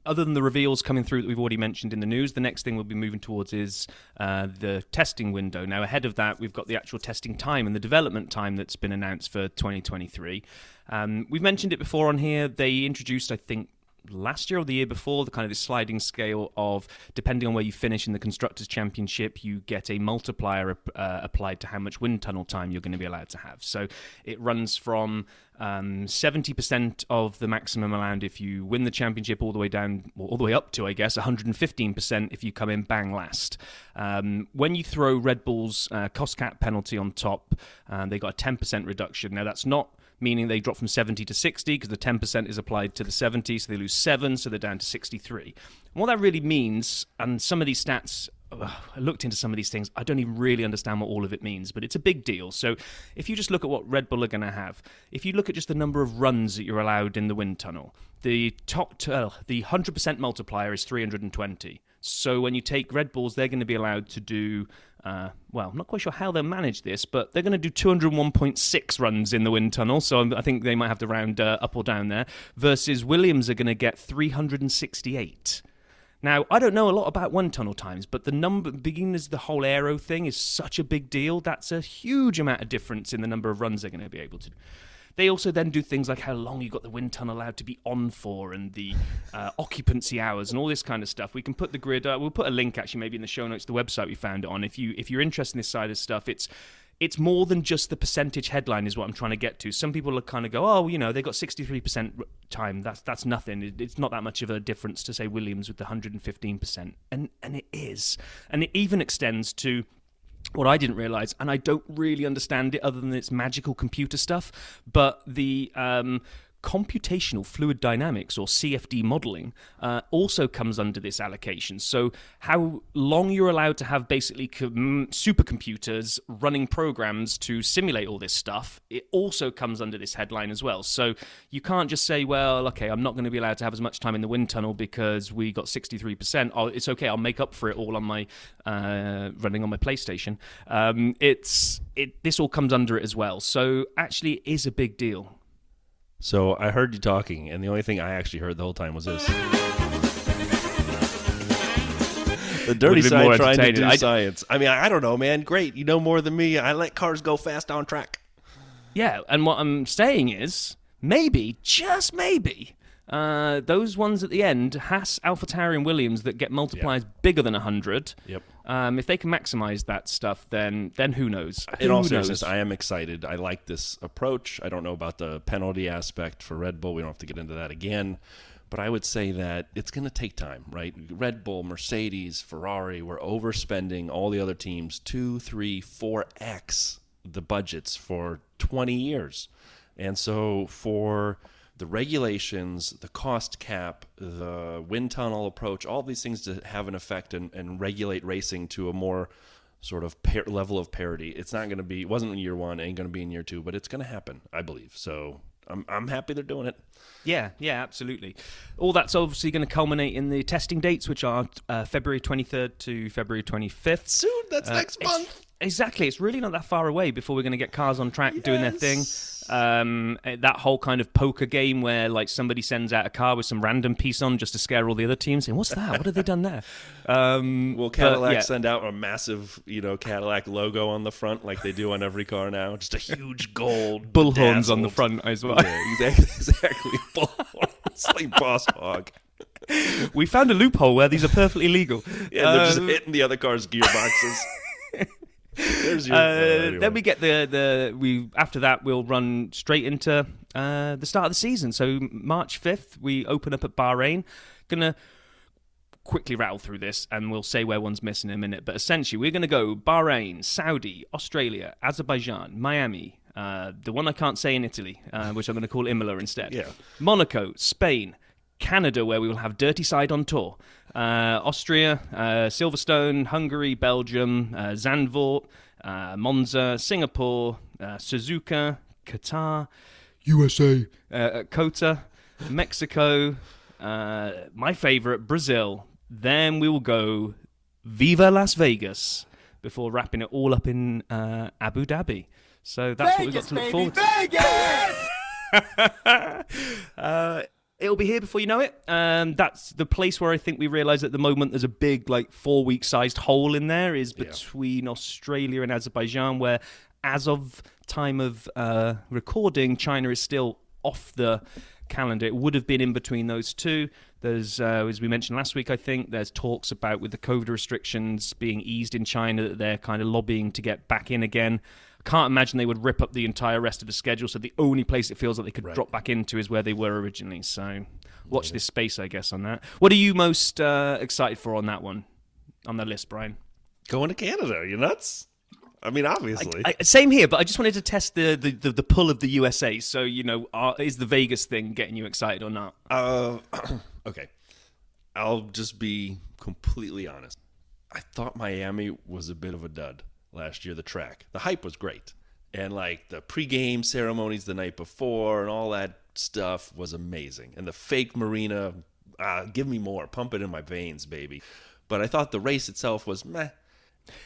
Other than the reveals coming through that we've already mentioned in the news, the next thing we'll be moving towards is the testing window. Now, ahead of that, we've got the actual testing time and the development time that's been announced for 2023. We've mentioned it before on here. They introduced, I think, last year or the year before, the kind of this sliding scale of, depending on where you finish in the Constructors' Championship, you get a multiplier applied to how much wind tunnel time you're going to be allowed to have. So it runs from 70% of the maximum allowed if you win the championship, all the way down, all the way up to, I guess, 115% if you come in bang last. When you throw Red Bull's cost cap penalty on top, they got a 10% reduction. Now, that's not meaning they drop from 70 to 60, because the 10% is applied to the 70, so they lose 7, so they're down to 63. And what that really means, and some of these stats, I looked into some of these things, I don't even really understand what all of it means, but it's a big deal. So if you just look at what Red Bull are going to have, if you look at just the number of runs that you're allowed in the wind tunnel, the 100% multiplier is 320. So when you take Red Bulls, they're going to be allowed to do, I'm not quite sure how they'll manage this, but they're going to do 201.6 runs in the wind tunnel. So I think they might have to round up or down there. Versus Williams are going to get 368. Now, I don't know a lot about wind tunnel times, but the number, being as the whole aero thing is such a big deal, that's a huge amount of difference in the number of runs they're going to be able to do. They also then do things like how long you've got the wind tunnel allowed to be on for, and the occupancy hours and all this kind of stuff. We can put the grid, we'll put a link actually maybe in the show notes, the website we found it on. If you're interested in this side of stuff, it's more than just the percentage headline is what I'm trying to get to. Some people kind of go, they got 63% time. That's nothing. It's not that much of a difference to, say, Williams with the 115%. And it is. And it even extends to what I didn't realise, and I don't really understand it other than its magical computer stuff, but the computational fluid dynamics, or CFD modeling, also comes under this allocation. So how long you're allowed to have basically supercomputers running programs to simulate all this stuff, it also comes under this headline as well. So you can't just say, well, okay, I'm not going to be allowed to have as much time in the wind tunnel because we got 63%. Oh, it's okay, I'll make up for it all on my running on my PlayStation. This all comes under it as well. So actually it is a big deal. So I heard you talking, and the only thing I actually heard the whole time was this. The dirty side trying to do science. I mean, I don't know, man. Great. You know more than me. I let cars go fast on track. Yeah, and what I'm saying is, maybe, just maybe, those ones at the end, Haas, AlphaTauri, and Williams that get multipliers bigger than 100, yep. If they can maximize that stuff, then who knows? In all seriousness, I am excited. I like this approach. I don't know about the penalty aspect for Red Bull. We don't have to get into that again. But I would say that it's going to take time, right? Red Bull, Mercedes, Ferrari, we're overspending all the other teams 2, 3, 4x the budgets for 20 years. And so for the regulations, the cost cap, the wind tunnel approach, all these things to have an effect and regulate racing to a more sort of level of parity. It's not going to be, it wasn't in year one, ain't going to be in year two, but it's going to happen, I believe. So I'm happy they're doing it. Yeah, absolutely. All that's obviously going to culminate in the testing dates, which are February 23rd to February 25th. Soon, that's next month. Exactly. It's really not that far away before we're going to get cars on track doing their thing. That whole kind of poker game where like somebody sends out a car with some random piece on just to scare all the other teams, saying, "What's that? What have they done there?" Will Cadillac send out a massive, Cadillac logo on the front like they do on every car now? Just a huge gold bullhorns on the front as well. Yeah, exactly. Bullhorns like Boss Hog. We found a loophole where these are perfectly legal. Yeah, they're just hitting the other cars' gearboxes. There's your, anyway. Then we get after that we'll run straight into the start of the season. So March 5th we open up at Bahrain. Gonna quickly rattle through this and we'll say where one's missing in a minute. But essentially we're gonna go Bahrain, Saudi, Australia, Azerbaijan, Miami, the one I can't say in Italy, which I'm gonna call Imola instead. Yeah. Monaco, Spain, Canada, where we will have Dirty Side on tour, Austria, Silverstone, Hungary, Belgium, Zandvoort, Monza, Singapore, Suzuka, Qatar, USA, Kota, Mexico, my favorite, Brazil. Then we will go Viva Las Vegas before wrapping it all up in Abu Dhabi. So that's what we've got to look forward to. It'll be here before you know it. That's the place where I think we realise at the moment there's a big, 4-week sized hole in there is between Australia and Azerbaijan, where as of time of recording, China is still off the calendar. It would have been in between those two. There's, as we mentioned last week, I think, there's talks about with the COVID restrictions being eased in China that they're kind of lobbying to get back in again. Can't imagine they would rip up the entire rest of the schedule, so the only place it feels like they could drop back into is where they were originally. So watch this space, I guess, on that. What are you most excited for on that one, on the list, Brian? Going to Canada, are you nuts? I mean, obviously. Same here, but I just wanted to test the pull of the USA. So, is the Vegas thing getting you excited or not? Okay. I'll just be completely honest. I thought Miami was a bit of a dud last year, the track. The hype was great. And the pregame ceremonies the night before and all that stuff was amazing. And the fake marina, give me more. Pump it in my veins, baby. But I thought the race itself was meh.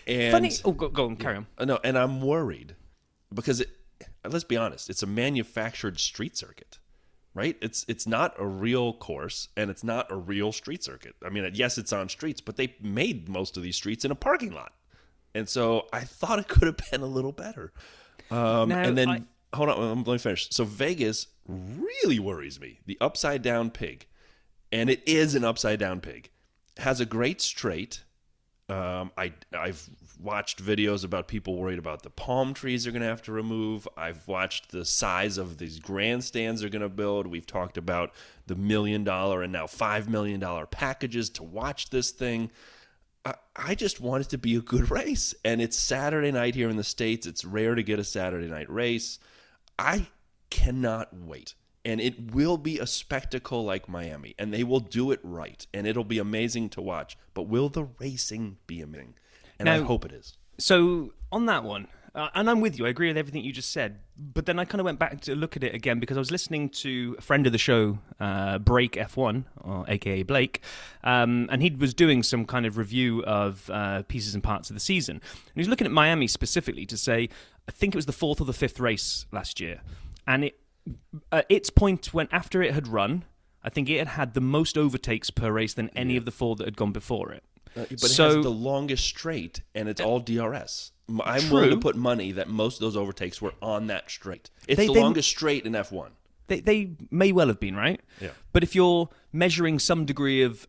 And, funny. Oh, go on, carry on. No, and I'm worried because let's be honest, it's a manufactured street circuit, right? It's not a real course and it's not a real street circuit. I mean, yes, it's on streets, but they made most of these streets in a parking lot. And so I thought it could have been a little better. Hold on, let me finish. So Vegas really worries me. The upside down pig, and it is an upside down pig, has a great straight. I've watched videos about people worried about the palm trees they're going to have to remove. I've watched the size of these grandstands they're going to build. We've talked about the $1 million and now $5 million packages to watch this thing. I just want it to be a good race. And it's Saturday night here in the States. It's rare to get a Saturday night race. I cannot wait. And it will be a spectacle like Miami. And they will do it right. And it'll be amazing to watch. But will the racing be amazing? And I hope it is. So on that one, and I'm with you. I agree with everything you just said. But then I kind of went back to look at it again because I was listening to a friend of the show, Break F1, or a.k.a. Blake, and he was doing some kind of review of pieces and parts of the season. And he was looking at Miami specifically to say, I think it was the 4th or the 5th race last year. And at its point when after it had run, I think it had had the most overtakes per race than any of the 4 that had gone before it. But it has the longest straight, and it's all DRS. I'm willing to put money that most of those overtakes were on that straight. It's the longest straight in F1. They may well have been, right? Yeah. But if you're measuring some degree of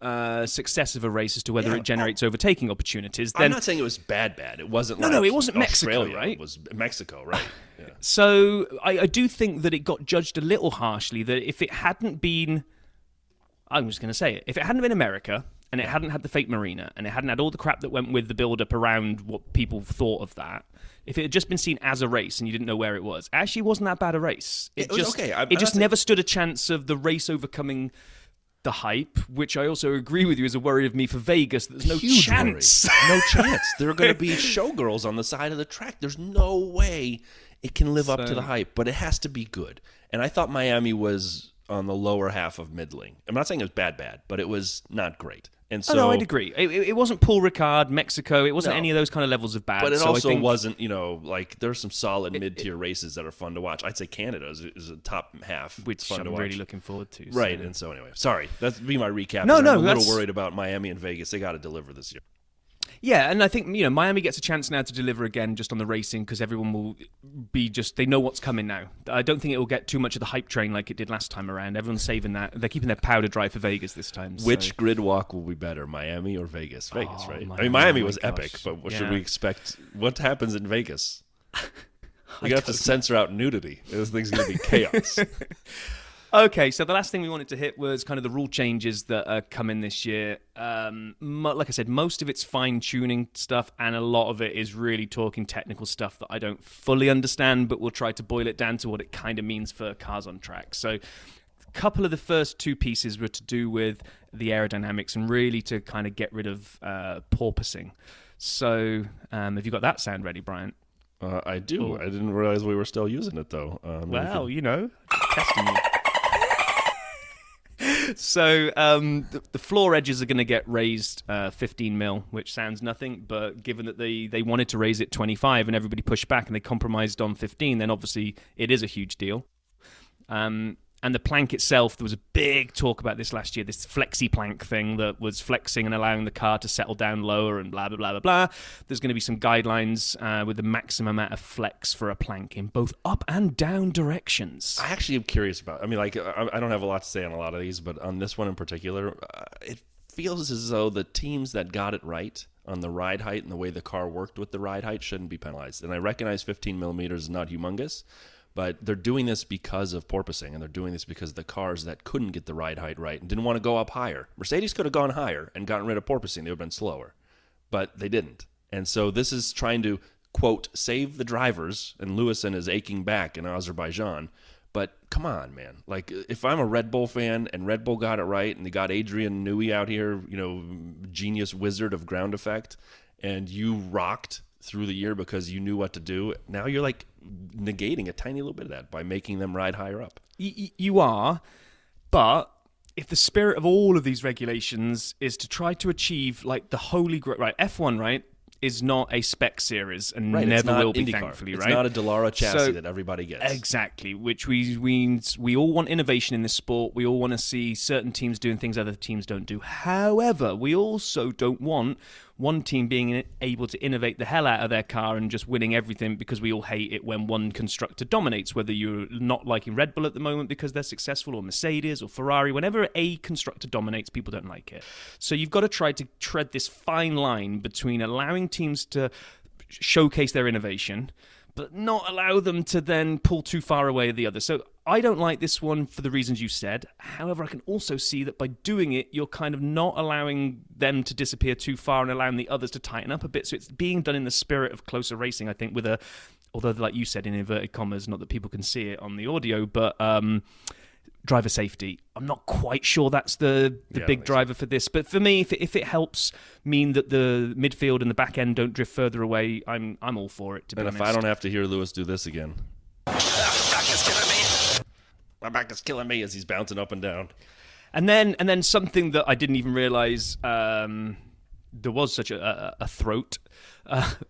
success of a race as to whether it generates overtaking opportunities, then... I'm not saying it was bad. It wasn't No, it wasn't Mexico, Australia. right? It was Mexico, right? Yeah. So I do think that it got judged a little harshly, that if it hadn't been... I'm just going to say it. If it hadn't been America... and it hadn't had the fake marina, and it hadn't had all the crap that went with the build-up around what people thought of that, if it had just been seen as a race and you didn't know where it was, it actually wasn't that bad a race. It was just, okay. It just never stood a chance of the race overcoming the hype, which I also agree with you is a worry of me for Vegas. There's no Huge chance. worry. No chance. There are going to be showgirls on the side of the track. There's no way it can live up to the hype, but it has to be good. And I thought Miami was on the lower half of middling. I'm not saying it was bad, but it was not great. And so, no, I'd agree. It wasn't Paul Ricard, Mexico. It wasn't No. any of those kind of levels of bad. but it So also I think wasn't, like there's some solid mid-tier races that are fun to watch. I'd say Canada is a top half. which it's fun to I'm watch. really looking forward to. Right, so. and so anyway, sorry. That's be my recap. No, I'm no, a little that's- worried about Miami and Vegas. They got to deliver this year. Yeah, and I think Miami gets a chance now to deliver again just on the racing because everyone will be they know what's coming now. I don't think it will get too much of the hype train like it did last time around. Everyone's saving that. They're keeping their powder dry for Vegas this time. So. Which grid walk will be better, Miami or Vegas? Vegas, Oh, right? my- I mean, Miami oh my was epic, gosh. but what Yeah. should we expect? What happens in Vegas? We have to censor out nudity. This thing's going to be chaos. Okay, so the last thing we wanted to hit was kind of the rule changes that are coming this year. Like I said, most of it's fine-tuning stuff, and a lot of it is really talking technical stuff that I don't fully understand, but we'll try to boil it down to what it kind of means for cars on track. So a couple of the first two pieces were to do with the aerodynamics and really to kind of get rid of porpoising. So have you got that sound ready, Brian? I do. I didn't realize we were still using it, though. Well, testing you. So the floor edges are going to get raised 15 mil, which sounds nothing, but given that they wanted to raise it 25 and everybody pushed back and they compromised on 15, then obviously it is a huge deal. And the plank itself, there was a big talk about this last year, this flexi plank thing that was flexing and allowing the car to settle down lower and blah, blah, blah, blah, blah. There's going to be some guidelines with the maximum amount of flex for a plank in both up and down directions. I actually am curious about. I mean, I don't have a lot to say on a lot of these, but on this one in particular, it feels as though the teams that got it right on the ride height and the way the car worked with the ride height shouldn't be penalized. And I recognize 15 millimeters is not humongous, but they're doing this because of porpoising, and they're doing this because the cars that couldn't get the ride height right and didn't want to go up higher. Mercedes could have gone higher and gotten rid of porpoising. They would have been slower, but they didn't. And so this is trying to, quote, save the drivers, and Lewison is aching back in Azerbaijan. But come on, man. Like, if I'm a Red Bull fan and Red Bull got it right and they got Adrian Newey out here, genius wizard of ground effect, and you rocked through the year because you knew what to do, now you're like negating a tiny little bit of that by making them ride higher up. You are, but if the spirit of all of these regulations is to try to achieve like the holy grail, right? F1, right, is not a spec series and Right, it's never not will be, IndyCar. thankfully, It's right? not a Dallara chassis So- that everybody gets. Exactly, which means we all want innovation in this sport. We all want to see certain teams doing things other teams don't do. However, we also don't want one team being able to innovate the hell out of their car and just winning everything because we all hate it when one constructor dominates, whether you're not liking Red Bull at the moment because they're successful, or Mercedes or Ferrari. Whenever a constructor dominates, people don't like it. So you've got to try to tread this fine line between allowing teams to showcase their innovation but not allow them to then pull too far away the other. So I don't like this one for the reasons you said. However, I can also see that by doing it, you're kind of not allowing them to disappear too far and allowing the others to tighten up a bit. So it's being done in the spirit of closer racing, I think, with although like you said, in inverted commas, not that people can see it on the audio, but driver safety. I'm not quite sure that's the big driver for this, but for me, if it helps mean that the midfield and the back end don't drift further away, I'm all for it. To be And honest, if I don't have to hear Lewis do this again, my back is killing me as he's bouncing up and down. and then something that I didn't even realize there was such a throat.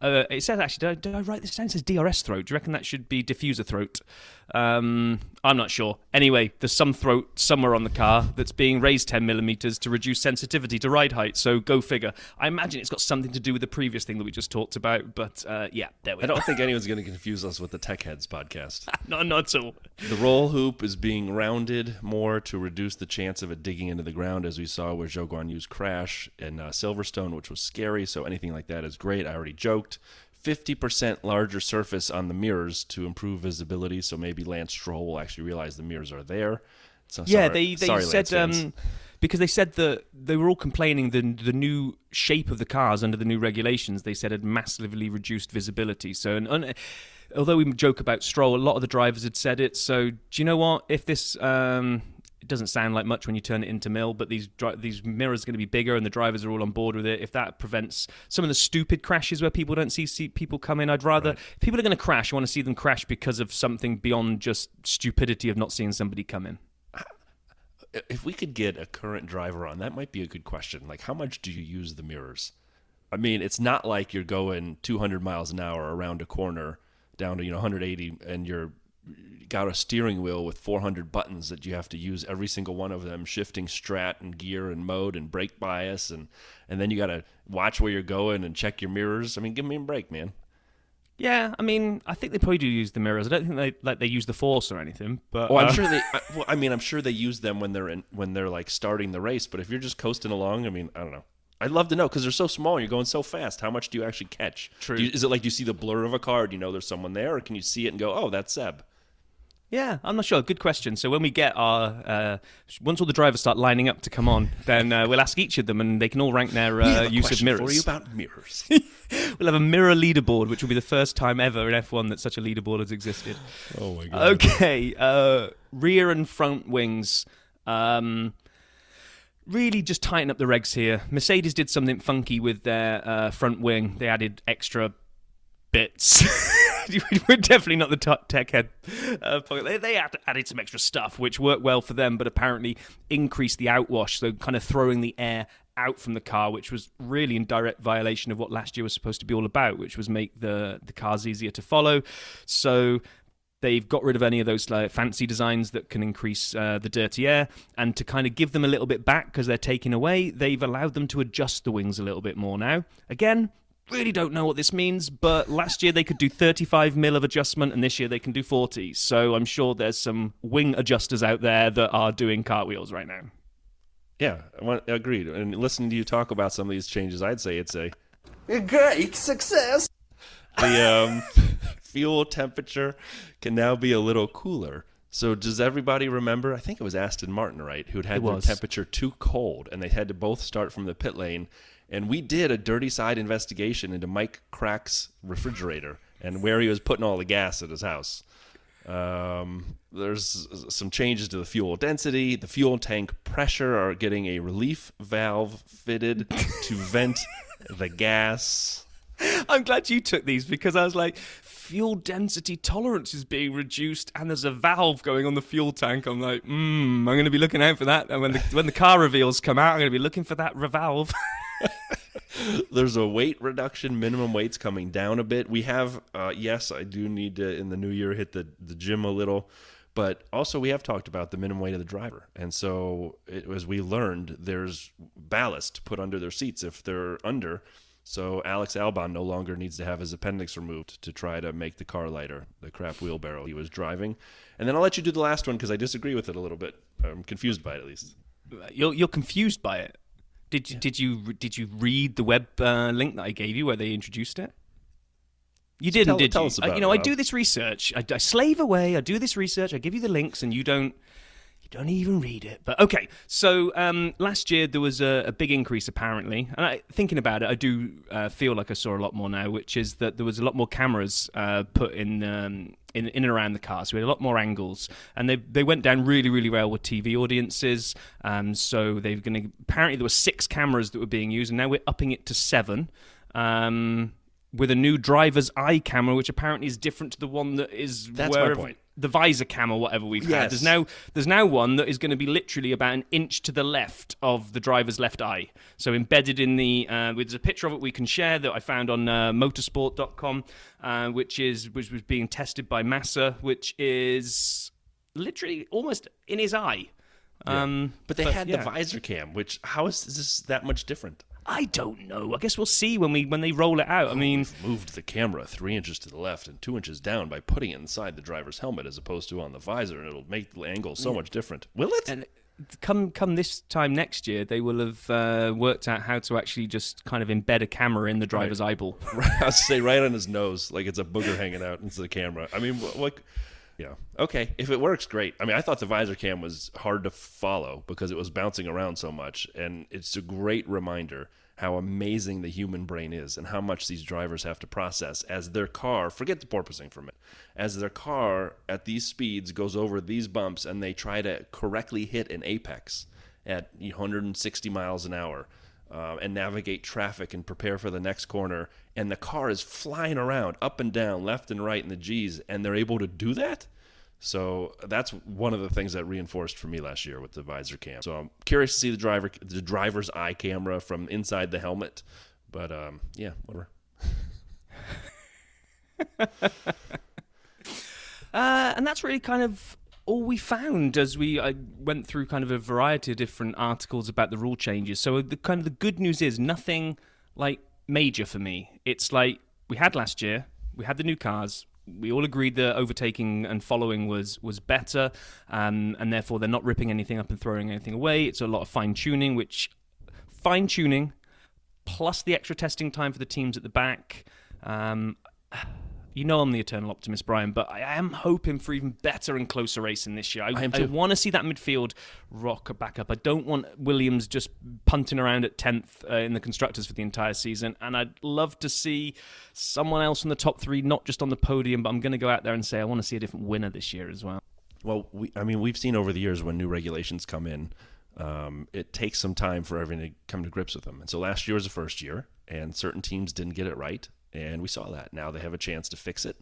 It says actually, did I write this down? It says DRS throat. Do you reckon that should be diffuser throat? I'm not sure. Anyway, there's some throat somewhere on the car that's being raised 10 millimeters to reduce sensitivity to ride height. So go figure. I imagine it's got something to do with the previous thing that we just talked about. But yeah, there we I go. don't think anyone's going to confuse us with the Tech Heads podcast. Not at all. The roll hoop is being rounded more to reduce the chance of it digging into the ground, as we saw with Zhou Guanyu's crash in Silverstone, which was scary. So anything like that is great. I already joked. 50% larger surface on the mirrors to improve visibility, so maybe Lance Stroll will actually realize the mirrors are there. So Yeah, sorry, they sorry, said Lance fans. because they said that they were all complaining the new shape of the cars under the new regulations. They said had massively reduced visibility. So, although we joke about Stroll, a lot of the drivers had said it. So, do you know what? If this it doesn't sound like much when you turn it into mil, but these mirrors are going to be bigger and the drivers are all on board with it. If that prevents some of the stupid crashes where people don't see people come in, I'd rather, if people are going to crash, I want to see them crash because of something beyond just stupidity of not seeing somebody come in. If we could get a current driver on, that might be a good question. Like, how much do you use the mirrors? I mean, it's not like you're going 200 miles an hour around a corner down to 180 and you're got a steering wheel with 400 buttons that you have to use every single one of them, shifting strat and gear and mode and brake bias, and then you got to watch where you're going and check your mirrors. I mean, give me a break, man. Yeah, I mean, I think they probably do use the mirrors. I don't think they use the force or anything. But I'm sure they. I'm sure they use them when they're like starting the race. But if you're just coasting along, I mean, I don't know. I'd love to know because they're so small and you're going so fast. How much do you actually catch? True. Is it like you see the blur of a car? Do you know there's someone there, or can you see it and go, "Oh, that's Seb"? Yeah, I'm not sure. Good question. So when we get our, once all the drivers start lining up to come on, then we'll ask each of them, and they can all rank their use of mirrors. For you about mirrors. We'll have a mirror leaderboard, which will be the first time ever in F1 that such a leaderboard has existed. Oh my god. Okay, rear and front wings. Really just tighten up the regs here. Mercedes did something funky with their front wing. They added extra bits. We're definitely not the top tech head. They added some extra stuff, which worked well for them, but apparently increased the outwash, so kind of throwing the air out from the car, which was really in direct violation of what last year was supposed to be all about, which was make the cars easier to follow. So they've got rid of any of those fancy designs that can increase the dirty air, and to kind of give them a little bit back because they're taking away, they've allowed them to adjust the wings a little bit more now. Again, really don't know what this means, but last year they could do 35 mil of adjustment, and this year they can do 40. So I'm sure there's some wing adjusters out there that are doing cartwheels right now. Yeah, agreed. And listening to you talk about some of these changes, I'd say it's a great success. The fuel temperature can now be a little cooler. So does everybody remember? I think it was Aston Martin, right, who'd had their temperature too cold, and they had to both start from the pit lane. And we did a dirty side investigation into Mike Crack's refrigerator and where he was putting all the gas at his house. There's some changes to the fuel density. The fuel tank pressure are getting a relief valve fitted to vent the gas. I'm glad you took these because I was like, fuel density tolerance is being reduced and there's a valve going on the fuel tank. I'm like, I'm going to be looking out for that. And when the car reveals come out, I'm going to be looking for that valve. There's a weight reduction. Minimum weight's coming down a bit. We have, yes, I do need to, in the new year, hit the gym a little. But also we have talked about the minimum weight of the driver. And so as we learned, there's ballast put under their seats if they're under. So Alex Albon no longer needs to have his appendix removed to try to make the car lighter, the crap wheelbarrow he was driving. And then I'll let you do the last one because I disagree with it a little bit. I'm confused by it, at least. You're confused by it? Did you read the web link that I gave you where they introduced it? You didn't, did you? Tell us about it, I do this research. I slave away. I do this research. I give you the links, and you don't even read it. But okay, so last year there was a big increase apparently, and thinking about it, I do feel like I saw a lot more now, which is that there was a lot more cameras put in and around the car, so we had a lot more angles, and they went down really, really well with TV audiences. So apparently there were 6 cameras that were being used, and now we're upping it to 7. With a new driver's eye camera, which apparently is different to the one that is my point. The visor cam or whatever we've had. There's now one that is going to be literally about an inch to the left of the driver's left eye. So embedded in the there's a picture of it we can share that I found on motorsport.com, which was being tested by Massa, which is literally almost in his eye. But they had the visor cam, which how is this that much different? I don't know. I guess we'll see when they roll it out. I mean, we've moved the camera 3 inches to the left and 2 inches down by putting it inside the driver's helmet as opposed to on the visor, and it'll make the angle so much different. Will it? And come this time next year, they will have worked out how to actually just kind of embed a camera in the driver's eyeball. I was say right on his nose, like it's a booger hanging out into the camera. I mean, what? Yeah. Okay. If it works, great. I mean, I thought the visor cam was hard to follow because it was bouncing around so much, and it's a great reminder how amazing the human brain is and how much these drivers have to process as their car, forget the porpoising for a minute, as their car at these speeds goes over these bumps and they try to correctly hit an apex at 160 miles an hour and navigate traffic and prepare for the next corner, and the car is flying around up and down, left and right in the G's, and they're able to do that? So that's one of the things that reinforced for me last year with the visor cam. So I'm curious to see the driver's eye camera from inside the helmet. But yeah, whatever. And that's really kind of all we found as I went through kind of a variety of different articles about the rule changes. So the good news is nothing like major for me. It's like we had last year, we had the new cars. We all agreed that overtaking and following was better, and therefore they're not ripping anything up and throwing anything away. It's a lot of fine-tuning, plus the extra testing time for the teams at the back. You know I'm the eternal optimist, Brian, but I am hoping for even better and closer racing this year. I want to see that midfield rock back up. I don't want Williams just punting around at 10th in the Constructors for the entire season, and I'd love to see someone else in the top three, not just on the podium, but I'm going to go out there and say I want to see a different winner this year as well. Well, we've seen over the years when new regulations come in, it takes some time for everyone to come to grips with them. And so last year was the first year, and certain teams didn't get it right. And we saw that. Now they have a chance to fix it.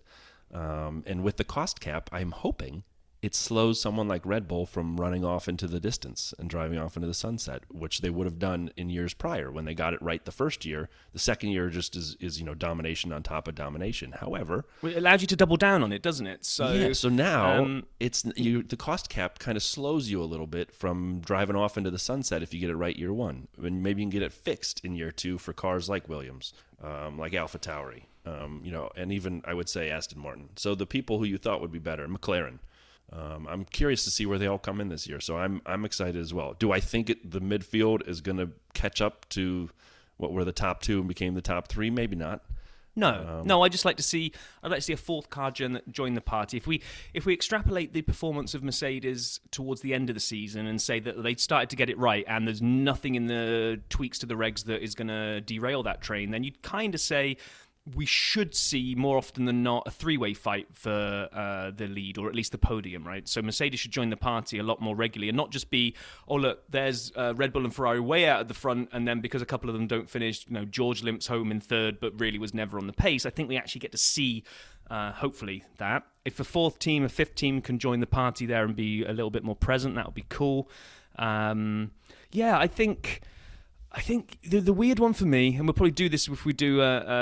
And with the cost cap, I'm hoping it slows someone like Red Bull from running off into the distance and driving off into the sunset, which they would have done in years prior when they got it right the first year. The second year just is domination on top of domination. However, it allows you to double down on it, doesn't it? So now the cost cap kind of slows you a little bit from driving off into the sunset if you get it right year one. And maybe you can get it fixed in year two for cars like Williams, like AlphaTauri, and even I would say Aston Martin. So the people who you thought would be better, McLaren. I'm curious to see where they all come in this year, so I'm excited as well. Do I think the midfield is going to catch up to what were the top two and became the top three? Maybe not. No. I'd like to see a fourth car join the party. If we extrapolate the performance of Mercedes towards the end of the season and say that they started to get it right, and there's nothing in the tweaks to the regs that is going to derail that train, then you'd kind of say we should see more often than not a three-way fight for the lead, or at least the podium, right? So Mercedes should join the party a lot more regularly and not just be, oh look, there's Red Bull and Ferrari way out at the front, and then because a couple of them don't finish, George limps home in third but really was never on the pace. I think we actually get to see hopefully that. If a fifth team can join the party there and be a little bit more present, that would be cool. I think the weird one for me, and we'll probably do this if we do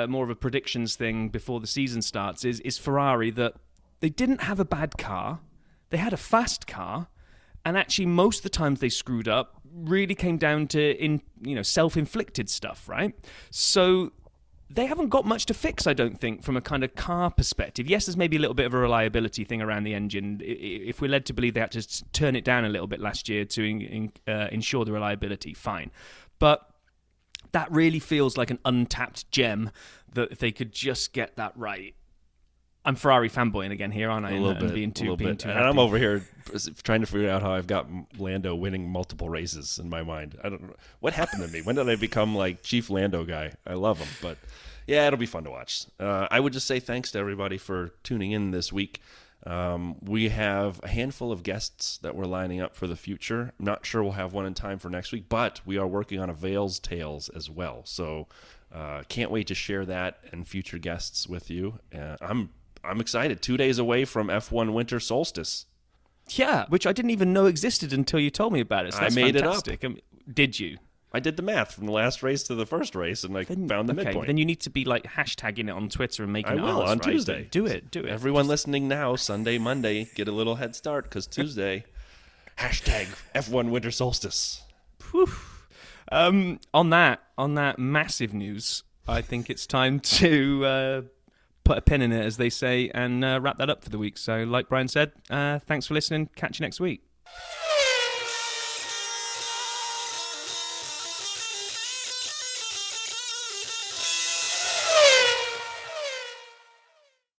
more of a predictions thing before the season starts, is Ferrari, that they didn't have a bad car. They had a fast car, and actually most of the times they screwed up really came down to self-inflicted stuff, right? So they haven't got much to fix, I don't think, from a kind of car perspective. Yes, there's maybe a little bit of a reliability thing around the engine. If we're led to believe they had to turn it down a little bit last year to ensure the reliability, fine. But that really feels like an untapped gem that if they could just get that right. I'm Ferrari fanboying again here, aren't I? A little bit. And I'm over here trying to figure out how I've got Lando winning multiple races in my mind. I don't know. What happened to me? When did I become like Chief Lando guy? I love him. But yeah, it'll be fun to watch. I would just say thanks to everybody for tuning in this week. We have a handful of guests that we're lining up for the future. I'm not sure we'll have one in time for next week, but we are working on a Vale's Tales as well. So can't wait to share that and future guests with you. I'm excited. 2 days away from F1 Winter Solstice. Yeah, which I didn't even know existed until you told me about it. So that's I made fantastic. it up. Did you? I did the math from the last race to the first race, and I found the midpoint. Then you need to be like hashtagging it on Twitter and making it on right? Tuesday. Do it. Everyone listening now, Sunday, Monday, get a little head start because Tuesday, hashtag F1 Winter Solstice. On that massive news, I think it's time to put a pin in it, as they say, and wrap that up for the week. So, like Brian said, thanks for listening. Catch you next week.